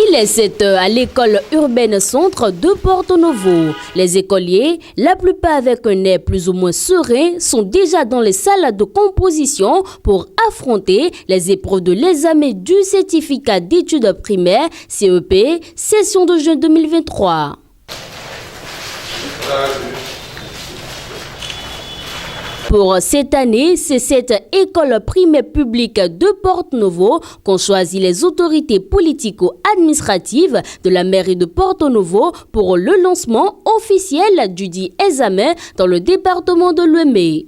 Il est 7 heures à l'école urbaine centre de Porto Novo. Les écoliers, la plupart avec un air plus ou moins serein, sont déjà dans les salles de composition pour affronter les épreuves de l'examen du certificat d'études primaires CEP, session de juin 2023. Pour cette année, c'est cette école primaire publique de Porto Novo qu'ont choisi les autorités politico-administratives de la mairie de Porto Novo pour le lancement officiel du dit examen dans le département de Louemé.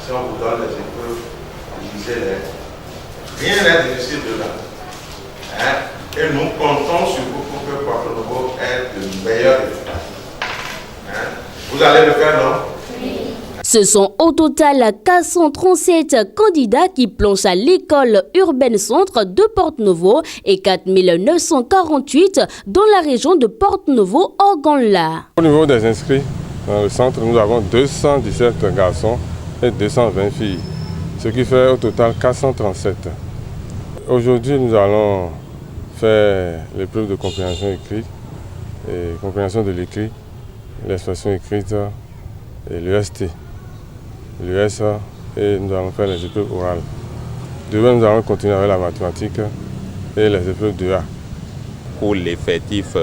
Si on vous donne les épreuves, lisez-les. Rien n'est difficile dedans. Et nous comptons sur vous pour que Porto Novo ait de meilleurs résultats. Vous allez le faire, non? Oui. Ce sont au total 437 candidats qui plongent à l'école urbaine centre de Porto Novo et 4948 dans la région de Porto Novo, Organla. Au niveau des inscrits dans le centre, nous avons 217 garçons et 220 filles, ce qui fait au total 437. Aujourd'hui, nous allons faire l'épreuve de compréhension écrite, et compréhension de l'écrit, l'expression écrite et l'EST, l'USA, et nous allons faire les épreuves orales. Demain, nous allons continuer avec la mathématique et les épreuves de A. Pour l'effectif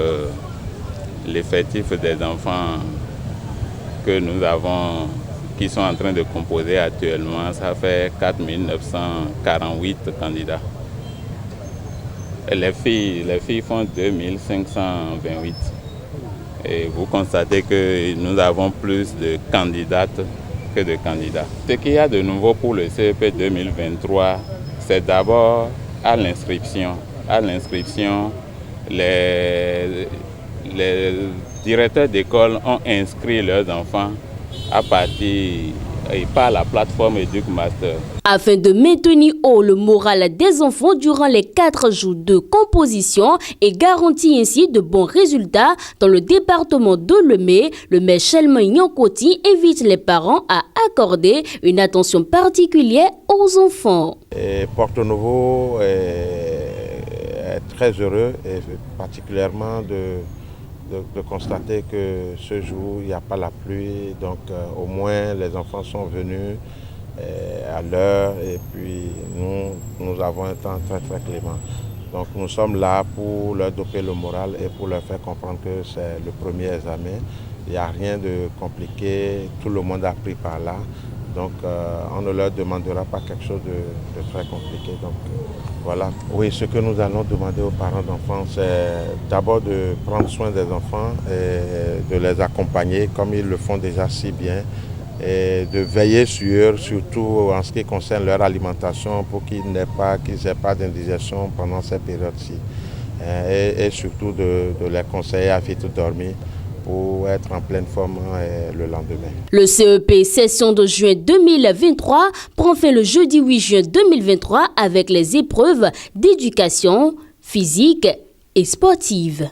des enfants que nous avons, qui sont en train de composer actuellement, ça fait 4 948 candidats. Les filles font 2528. Et vous constatez que nous avons plus de candidates que de candidats. Ce qu'il y a de nouveau pour le CEP 2023, c'est d'abord à l'inscription. À l'inscription, les directeurs d'école ont inscrit leurs enfants à partir et par la plateforme EducMaster. Afin de maintenir haut le moral des enfants durant les 4 jours de composition et garantir ainsi de bons résultats dans le département de Louemé, le maire Chelman Nyankoti invite les parents à accorder une attention particulière aux enfants. Porto Novo est très heureux et particulièrement de constater que ce jour, il n'y a pas la pluie, donc au moins les enfants sont venus à l'heure et puis nous avons un temps très très clément. Donc nous sommes là pour leur doper le moral et pour leur faire comprendre que c'est le premier examen. Il n'y a rien de compliqué, tout le monde a pris par là. Donc on ne leur demandera pas quelque chose de très compliqué. Donc voilà. Oui, ce que nous allons demander aux parents d'enfants, c'est d'abord de prendre soin des enfants et de les accompagner comme ils le font déjà si bien. Et de veiller sur eux, surtout en ce qui concerne leur alimentation, pour qu'ils n'aient pas d'indigestion pendant cette période-ci. Et surtout de les conseiller à vite dormir pour être en pleine forme le lendemain. Le CEP session de juin 2023 prend fin le jeudi 8 juin 2023 avec les épreuves d'éducation physique et sportive.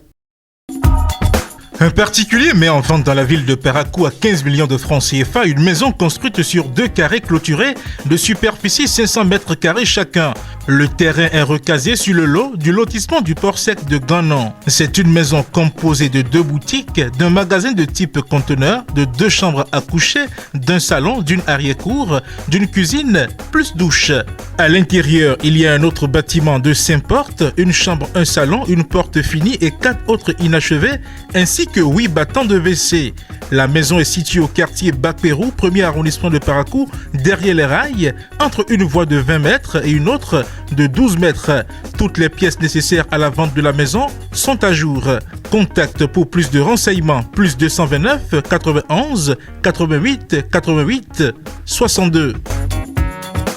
Un particulier met en vente dans la ville de Parakou à 15 millions de francs CFA une maison construite sur 2 carrés clôturés de superficie 500 mètres carrés chacun. Le terrain est recasé sur le lot du lotissement du port sec de Ganon. C'est une maison composée de 2 boutiques, d'un magasin de type conteneur, de 2 chambres à coucher, d'un salon, d'une arrière-cour, d'une cuisine, plus douche. À l'intérieur, il y a un autre bâtiment de 5 portes, une chambre, un salon, une porte finie et 4 autres inachevées, ainsi que 8 battants de WC. La maison est située au quartier Bakpérou, 1er arrondissement de Parakou, derrière les rails, entre une voie de 20 mètres et une autre de 12 mètres. Toutes les pièces nécessaires à la vente de la maison sont à jour. Contact pour plus de renseignements, plus 229 91 88 88 62.